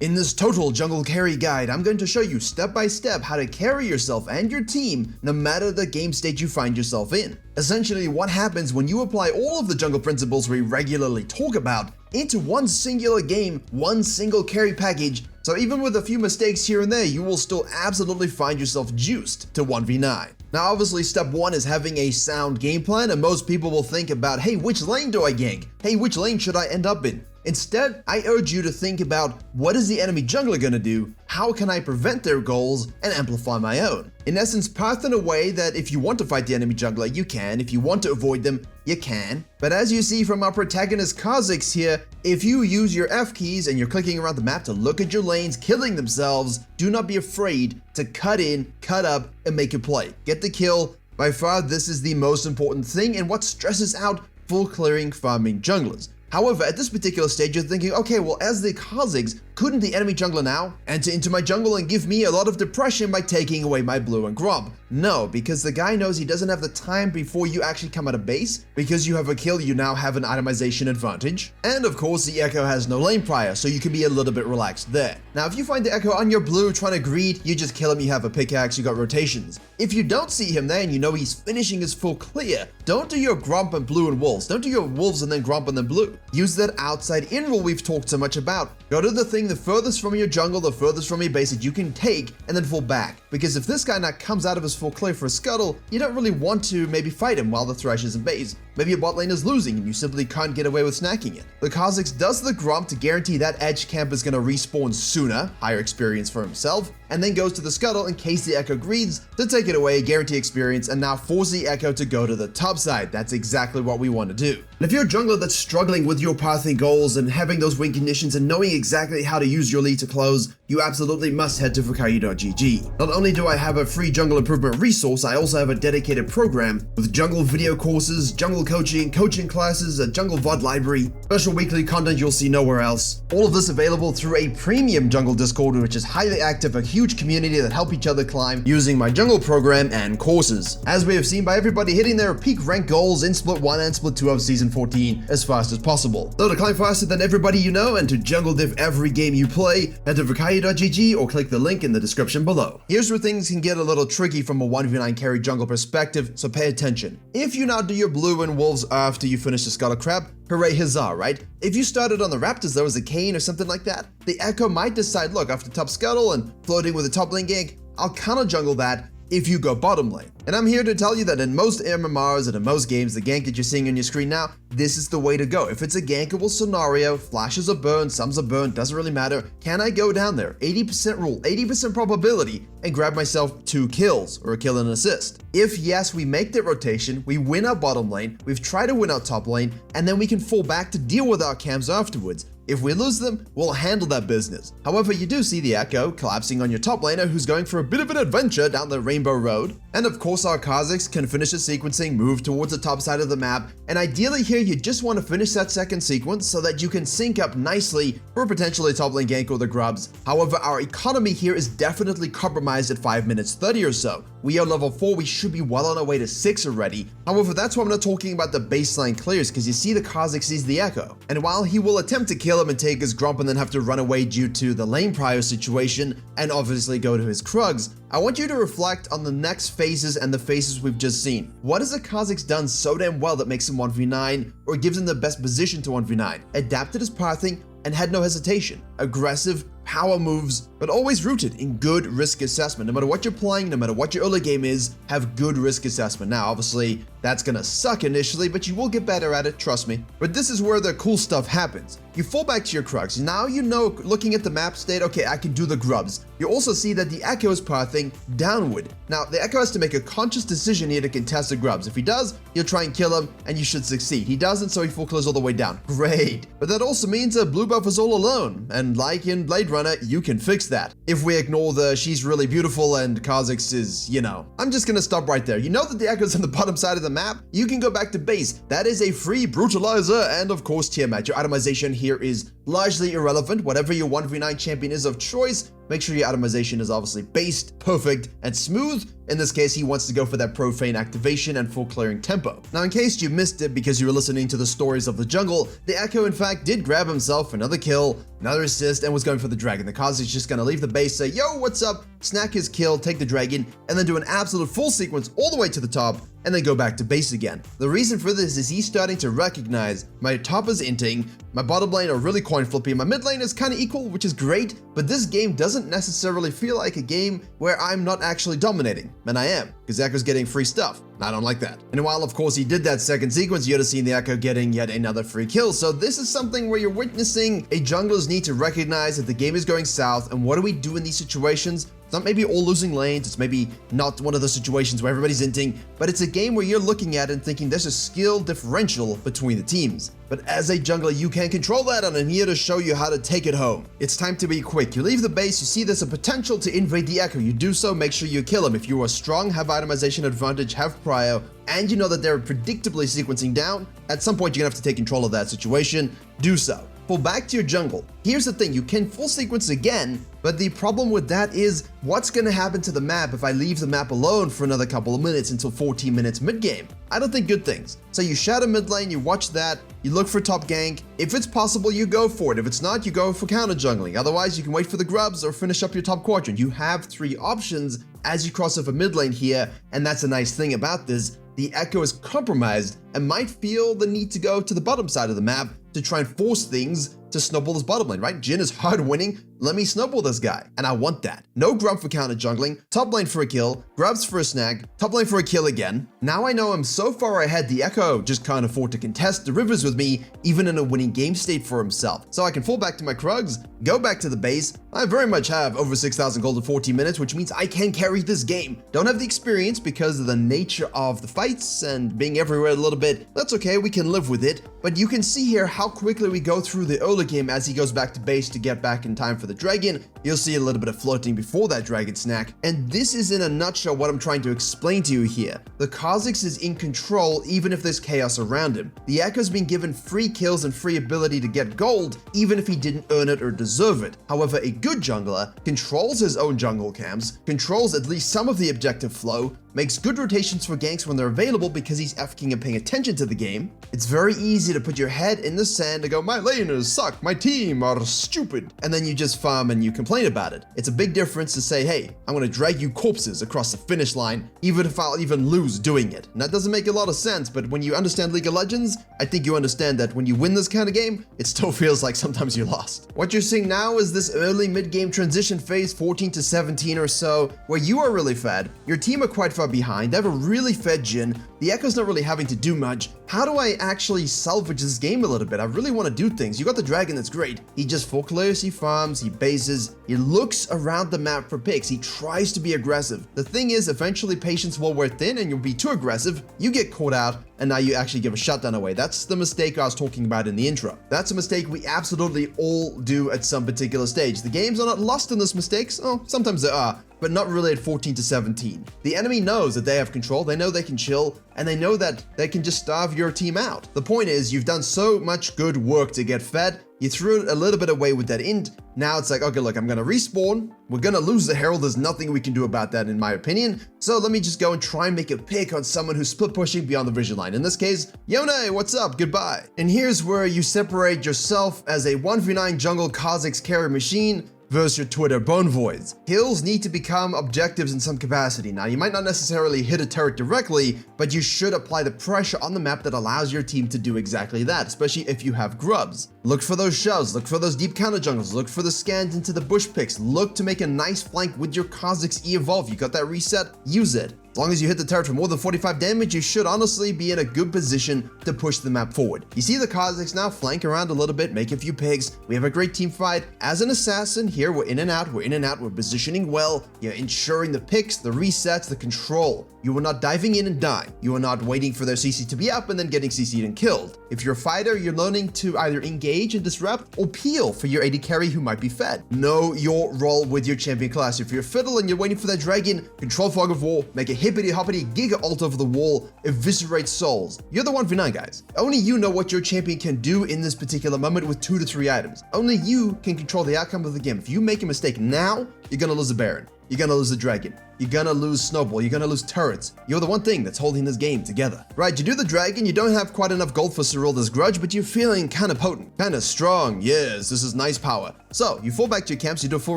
In this total jungle carry guide, I'm going to show you step by step how to carry yourself and your team no matter the game state you find yourself in. Essentially, what happens when you apply all of the jungle principles we regularly talk about into one singular game, one single carry package, so even with a few mistakes here and there, you will still absolutely find yourself juiced to 1v9. Now obviously step 1 is having a sound game plan, and most people will think about, hey, which lane do I gank? Hey, which lane should I end up in? Instead, I urge you to think about what is the enemy jungler gonna do, how can I prevent their goals, and amplify my own. In essence, path in a way that if you want to fight the enemy jungler, you can. If you want to avoid them, you can. But as you see from our protagonist Kha'Zix here, if you use your F keys and you're clicking around the map to look at your lanes killing themselves, do not be afraid to cut in, cut up, and make a play. Get the kill. By far, this is the most important thing and what stresses out full clearing farming junglers. However, at this particular stage, you're thinking, okay, well, as the Kha'Zix, couldn't the enemy jungler now enter into my jungle and give me a lot of depression by taking away my blue and grub? No, because the guy knows he doesn't have the time before you actually come out of base. Because you have a kill, you now have an itemization advantage. And of course, the Echo has no lane prior, so you can be a little bit relaxed there. Now, if you find the Echo on your blue trying to greed, you just kill him, you have a pickaxe, you got rotations. If you don't see him there and you know he's finishing his full clear, don't do your grump and blue and wolves. Don't do your wolves and then grump and then blue. Use that outside in rule we've talked so much about. Go to the thing the furthest from your jungle, the furthest from your base that you can take, and then fall back. Because if this guy now comes out of his full clear for a scuttle, you don't really want to maybe fight him while the Thresh is in base. Maybe your bot lane is losing and you simply can't get away with snacking it. The Kha'Zix does the grump to guarantee that edge camp is going to respawn sooner, higher experience for himself, and then goes to the scuttle in case the Echo greeds to take it away, guarantee experience, and now force the Echo to go to the top side. That's exactly what we want to do. And if you're a jungler that's struggling with your pathing goals and having those win conditions and knowing exactly how to use your lead to close, you absolutely must head to Virkayu.gg. Not only do I have a free jungle improvement resource, I also have a dedicated program with jungle video courses, jungle coaching classes, a jungle VOD library, special weekly content you'll see nowhere else. All of this available through a premium jungle Discord, which is highly active, a huge community that help each other climb using my jungle program and courses. As we have seen by everybody hitting their peak rank goals in Split 1 and Split 2 of Season 14 as fast as possible. So to climb faster than everybody you know and to jungle div every game you play, head to Virkayu.gg or click the link in the description below. Here's where things can get a little tricky from a 1v9 carry jungle perspective, so pay attention. If you now do your blue and wolves after you finish the Scuttle Crab, hooray huzzah, right? If you started on the Raptors though as a Kane or something like that, the Echo might decide, look, after top Scuttle and floating with a top lane gank, I'll counter jungle that if you go bottom lane. And I'm here to tell you that in most MMRs and in most games, the gank that you're seeing on your screen now, this is the way to go. If it's a gankable scenario, flashes are burned, sums are burned, doesn't really matter. Can I go down there? 80% rule, 80% probability, and grab myself 2 kills or a kill and an assist? If yes, we make that rotation, we win our bottom lane, we've tried to win our top lane, and then we can fall back to deal with our camps afterwards. If we lose them, we'll handle that business. However, you do see the Echo collapsing on your top laner who's going for a bit of an adventure down the Rainbow Road. And of course, our Kha'Zix can finish the sequencing, move towards the top side of the map, and ideally here you just want to finish that second sequence so that you can sync up nicely for potentially top lane gank or the grubs. However, our economy here is definitely compromised at 5 minutes 30 or so. We are level 4, we should be well on our way to 6 already. However, that's why I'm not talking about the baseline clears, because you see the Kha'Zix sees the Echo. And while he will attempt to kill him and take his grump and then have to run away due to the lane prior situation, and obviously go to his Krugs, I want you to reflect on the next phases and the phases we've just seen. What has the Kha'Zix done so damn well that makes him 1v9 or gives him the best position to 1v9? Adapted his pathing and had no hesitation. Aggressive, power moves, but always rooted in good risk assessment. No matter what you're playing, no matter what your early game is, have good risk assessment. Now, obviously, that's gonna suck initially, but you will get better at it, trust me. But this is where the cool stuff happens. You fall back to your Krugs. Now you know, looking at the map state, okay, I can do the grubs. You also see that the Echo is pathing downward. Now, the Echo has to make a conscious decision here to contest the grubs. If he does, you'll try and kill him, and you should succeed. He doesn't, so he full clears all the way down. Great. But that also means a blue buff is all alone, and like in Blade Runner, you can fix that. If we ignore the she's really beautiful and Kha'Zix is, you know. I'm just gonna stop right there. You know that the Echo's on the bottom side of the map? You can go back to base. That is a free brutalizer and of course Tiamat. Your itemization here is largely irrelevant. Whatever your 1v9 champion is of choice, make sure your atomization is obviously based, perfect, and smooth. In this case, he wants to go for that profane activation and full clearing tempo. Now, in case you missed it because you were listening to the stories of the jungle, the Echo in fact did grab himself another kill, another assist, and was going for the dragon. The Kha'Zix's just gonna leave the base, say, yo, what's up, snack his kill, take the dragon, and then do an absolute full sequence all the way to the top, and then go back to base again. The reason for this is he's starting to recognize my top is inting, my bottom lane are really coin flippy, my mid lane is kind of equal, which is great, but this game doesn't necessarily feel like a game where I'm not actually dominating, and I am, because Echo's getting free stuff. I don't like that. And while of course he did that second sequence, you'd have seen the Echo getting yet another free kill. So this is something where you're witnessing a jungler's need to recognize that the game is going south, and what do we do in these situations? It's not maybe all losing lanes, it's maybe not one of those situations where everybody's inting, but it's a game where you're looking at it and thinking there's a skill differential between the teams. But as a jungler, you can control that, and I'm here to show you how to take it home. It's time to be quick. You leave the base, you see there's a potential to invade the Echo. You do so, make sure you kill him. If you are strong, have itemization advantage, have prio, and you know that they're predictably sequencing down, at some point you're gonna have to take control of that situation. Do so. Pull back to your jungle. Here's the thing, you can full sequence again, but the problem with that is what's going to happen to the map if I leave the map alone for another couple of minutes until 14 minutes mid-game? I don't think good things. So you shadow mid lane, you watch that, you look for top gank. If it's possible, you go for it. If it's not, you go for counter jungling. Otherwise, you can wait for the grubs or finish up your top quadrant. You have 3 options as you cross over mid lane here, and that's a nice thing about this. The Echo is compromised and might feel the need to go to the bottom side of the map to try and force things to snowball this bottom lane, right? Jhin is hard winning. Let me snowball this guy. And I want that. No grub for counter jungling, top lane for a kill, grubs for a snag, top lane for a kill again. Now I know I'm so far ahead, the Echo just can't afford to contest the rivers with me, even in a winning game state for himself. So I can fall back to my Krugs, go back to the base. I very much have over 6,000 gold in 14 minutes, which means I can carry this game. Don't have the experience because of the nature of the fights and being everywhere a little bit. That's okay, we can live with it. But you can see here how quickly we go through the early game as he goes back to base to get back in time for the dragon. You'll see a little bit of floating before that dragon snack. And this is in a nutshell what I'm trying to explain to you here. The Kha'Zix is in control even if there's chaos around him. The Echo's been given free kills and free ability to get gold even if he didn't earn it or deserve it. However, a good jungler controls his own jungle camps, controls at least some of the objective flow, makes good rotations for ganks when they're available because he's FKing and paying attention to the game. It's very easy to put your head in the sand and go, my laners suck, my team are stupid, and then you just farm and you complain about it. It's a big difference to say, hey, I'm gonna drag you corpses across the finish line, even if I'll even lose doing it. And that doesn't make a lot of sense, but when you understand League of Legends, I think you understand that when you win this kind of game, it still feels like sometimes you lost. What you're seeing now is this early mid-game transition phase, 14 to 17 or so, where you are really fed, your team are quite far behind, they have a really fed Jhin, the Echo's not really having to do much. How do I actually salvage this game a little bit? I really want to do things. You got the dragon, that's great. He just full clears, he farms, he bases, he looks around the map for picks, he tries to be aggressive. The thing is, eventually patience will wear thin and you'll be too aggressive, you get caught out, and now you actually give a shutdown away. That's the mistake I was talking about in the intro. That's a mistake we absolutely all do at some particular stage. The games are not lost in those mistakes. Oh, sometimes they are, but not really at 14 to 17. The enemy knows that they have control, they know they can chill, and they know that they can just starve your team out. The point is, you've done so much good work to get fed, you threw it a little bit away with that int. Now it's like, okay, look, I'm gonna respawn. We're gonna lose the Herald. There's nothing we can do about that in my opinion. So let me just go and try and make a pick on someone who's split pushing beyond the vision line. In this case, Yone, what's up? Goodbye. And here's where you separate yourself as a 1v9 jungle Kha'Zix carry machine versus your Twitter bone voids. Kills need to become objectives in some capacity. Now, you might not necessarily hit a turret directly, but you should apply the pressure on the map that allows your team to do exactly that, especially if you have grubs. Look for those shells, look for those deep counter jungles, look for the scans into the bush picks, look to make a nice flank with your Kha'Zix E-Evolve. You got that reset? Use it. As long as you hit the turret for more than 45 damage, you should honestly be in a good position to push the map forward. You see the Kha'Zix now flank around a little bit, make a few pigs. We have a great team fight. As an assassin, here we're in and out, we're positioning well. You're ensuring the picks, the resets, the control. You are not diving in and dying. You are not waiting for their CC to be up and then getting CC'd and killed. If you're a fighter, you're learning to either engage engage and disrupt, or peel for your AD carry who might be fed. Know your role with your champion class. If you're Fiddle and you're waiting for that dragon, control Fog of War, make a hippity-hoppity giga ult over the wall, eviscerate souls. You're the 1v9 guys. Only you know what your champion can do in this particular moment with 2 to 3 items. Only you can control the outcome of the game. If you make a mistake now, you're gonna lose a Baron. You're gonna lose the dragon. You're gonna lose Snowball. You're gonna lose turrets. You're the one thing that's holding this game together. Right, you do the dragon, you don't have quite enough gold for Cyrilda's grudge, but you're feeling kinda potent, kinda strong. Yes, this is nice power. So, you fall back to your camps, you do a full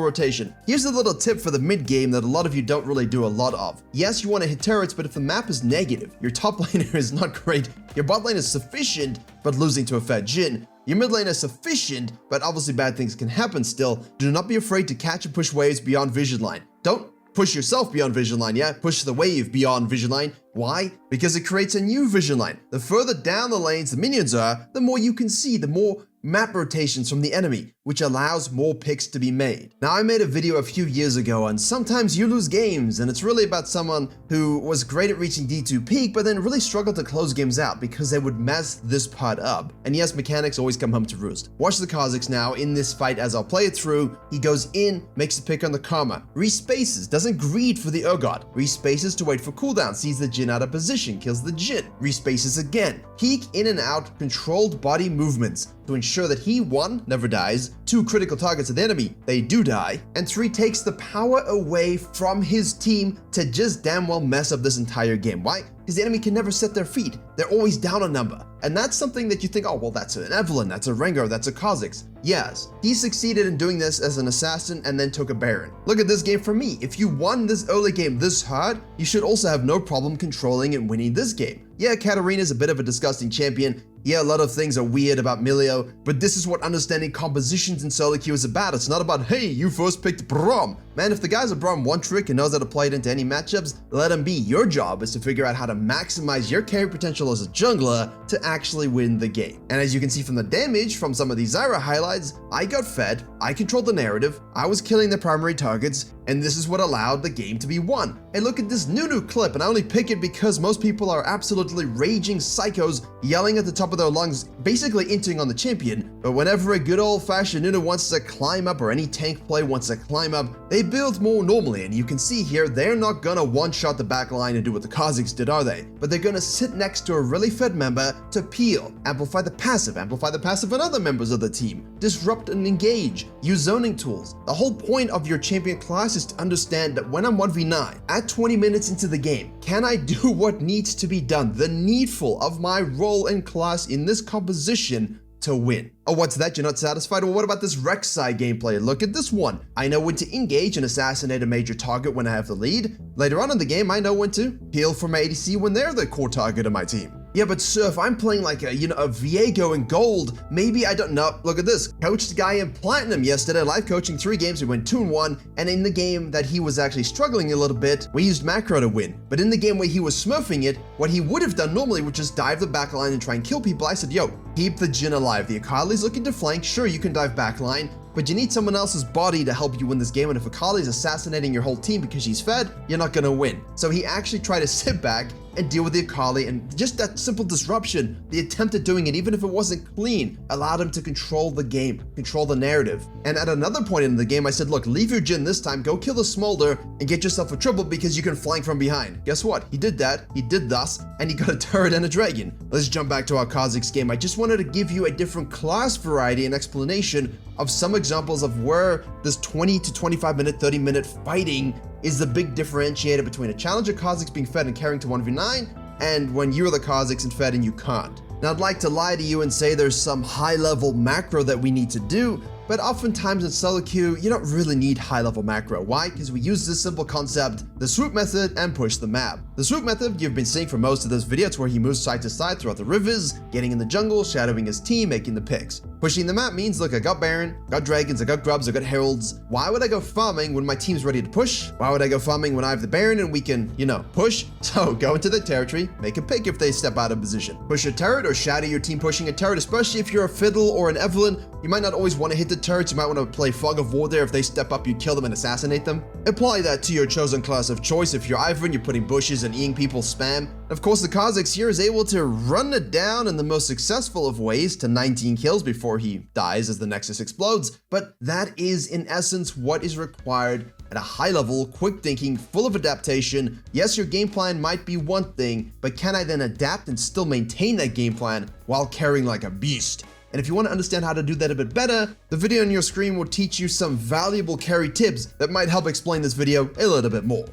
rotation. Here's a little tip for the mid game that a lot of you don't really do a lot of. Yes, you wanna hit turrets, but if the map is negative, your top laner is not great, your bot lane is sufficient, but losing to a fat Jhin, your mid lane is sufficient, but obviously bad things can happen still. Do not be afraid to catch and push waves beyond vision line. Don't push yourself beyond vision line, yeah? Push the wave beyond vision line. Why? Because it creates a new vision line. The further down the lanes the minions are, the more you can see, the more map rotations from the enemy, which allows more picks to be made. Now, I made a video a few years ago on sometimes you lose games, and it's really about someone who was great at reaching D2 peak, but then really struggled to close games out because they would mess this part up. And yes, mechanics always come home to roost. Watch the Kazakhs now in this fight as I'll play it through. He goes in, makes a pick on the Karma, respaces, doesn't greed for the Urgot, respaces to wait for cooldown, sees the Jhin out of position, kills the Jhin, respaces again, peek in and out, controlled body movements to ensure that he, 1, never dies, 2, critical targets of the enemy, they do die, and 3, takes the power away from his team to just damn well mess up this entire game. Why? Because the enemy can never set their feet. They're always down a number. And that's something that you think, oh, well, that's an Evelynn, that's a Rengar, that's a Kazakhs. Yes, he succeeded in doing this as an assassin and then took a Baron. Look at this game for me. If you won this early game this hard, you should also have no problem controlling and winning this game. Yeah, Katarina's a bit of a disgusting champion. Yeah, a lot of things are weird about Milio, but this is what understanding compositions in solo queue is about. It's not about, hey, you first picked Braum. Man, if the guy's a Braum one trick and knows how to play it into any matchups, let him be. Your job is to figure out how to maximize your carry potential as a jungler to actually win the game. And as you can see from the damage from some of these Zyra highlights, I got fed, I controlled the narrative, I was killing the primary targets, and this is what allowed the game to be won. And look at this Nunu clip, and I only pick it because most people are absolutely raging psychos yelling at the top of their lungs, basically inting on the champion. But whenever a good old-fashioned Nunu wants to climb up, or any tank play wants to climb up, they build more normally, and you can see here, they're not gonna one-shot the back line and do what the Kazakhs did, are they? But they're gonna sit next to a really fed member to peel, amplify the passive of other members of the team, disrupt and engage, use zoning tools. The whole point of your champion class is to understand that when I'm 1v9, at 20 minutes into the game, can I do what needs to be done, the needful of my role and class in this composition to win? Oh, what's that? You're not satisfied? Well, what about this Rek'Sai gameplay? Look at this one. I know when to engage and assassinate a major target when I have the lead. Later on in the game, I know when to peel for my ADC when they're the core target of my team. Yeah, but sir, if I'm playing like a Viego in gold, maybe I don't know. Look at this. Coached guy in platinum yesterday, live coaching 3 games, we went 2-1, and in the game that he was actually struggling a little bit, we used macro to win. But in the game where he was smurfing it, what he would have done normally would just dive the backline and try and kill people. I said, yo, keep the Jhin alive. The Akali's looking to flank. Sure, you can dive backline, but you need someone else's body to help you win this game, and if Akali's assassinating your whole team because she's fed, you're not gonna win. So he actually tried to sit back and deal with the Akali, and just that simple disruption, the attempt at doing it, even if it wasn't clean, allowed him to control the game, control the narrative. And at another point in the game, I said, look, leave your Jhin this time, go kill the Smolder and get yourself a triple because you can flank from behind. Guess what? He did that, he did thus, and he got a turret and a dragon. Let's jump back to our Kazakhs game. I just wanted to give you a different class variety and explanation of some examples of where this 20 to 25 minute, 30 minute fighting is the big differentiator between a challenger Kazakhs being fed and carrying to 1v9 and when you're the Kazakhs and fed and you can't. Now, I'd like to lie to you and say there's some high-level macro that we need to do, but oftentimes in solo queue, you don't really need high-level macro. Why? Because we use this simple concept, the swoop method, and push the map. The swoop method you've been seeing for most of this video. It's where he moves side to side throughout the rivers, getting in the jungle, shadowing his team, making the picks. Pushing the map means, look, I got Baron, got Dragons, I got Grubs, I got Heralds. Why would I go farming when my team's ready to push? Why would I go farming when I have the Baron and we can, push? So go into the territory, make a pick if they step out of position. Push a turret or shadow your team pushing a turret, especially if you're a Fiddle or an Evelynn You might not always want to hit the turrets, you might want to play Fog of War there. If they step up, you kill them and assassinate them. Apply that to your chosen class of choice. If you're Ivern, you're putting bushes and eating people spam. Of course, the Kha'Zix here is able to run it down in the most successful of ways to 19 kills before he dies as the Nexus explodes, but that is in essence what is required at a high level, quick thinking, full of adaptation. Yes, your game plan might be one thing, but can I then adapt and still maintain that game plan while carrying like a beast? And if you want to understand how to do that a bit better, the video on your screen will teach you some valuable carry tips that might help explain this video a little bit more.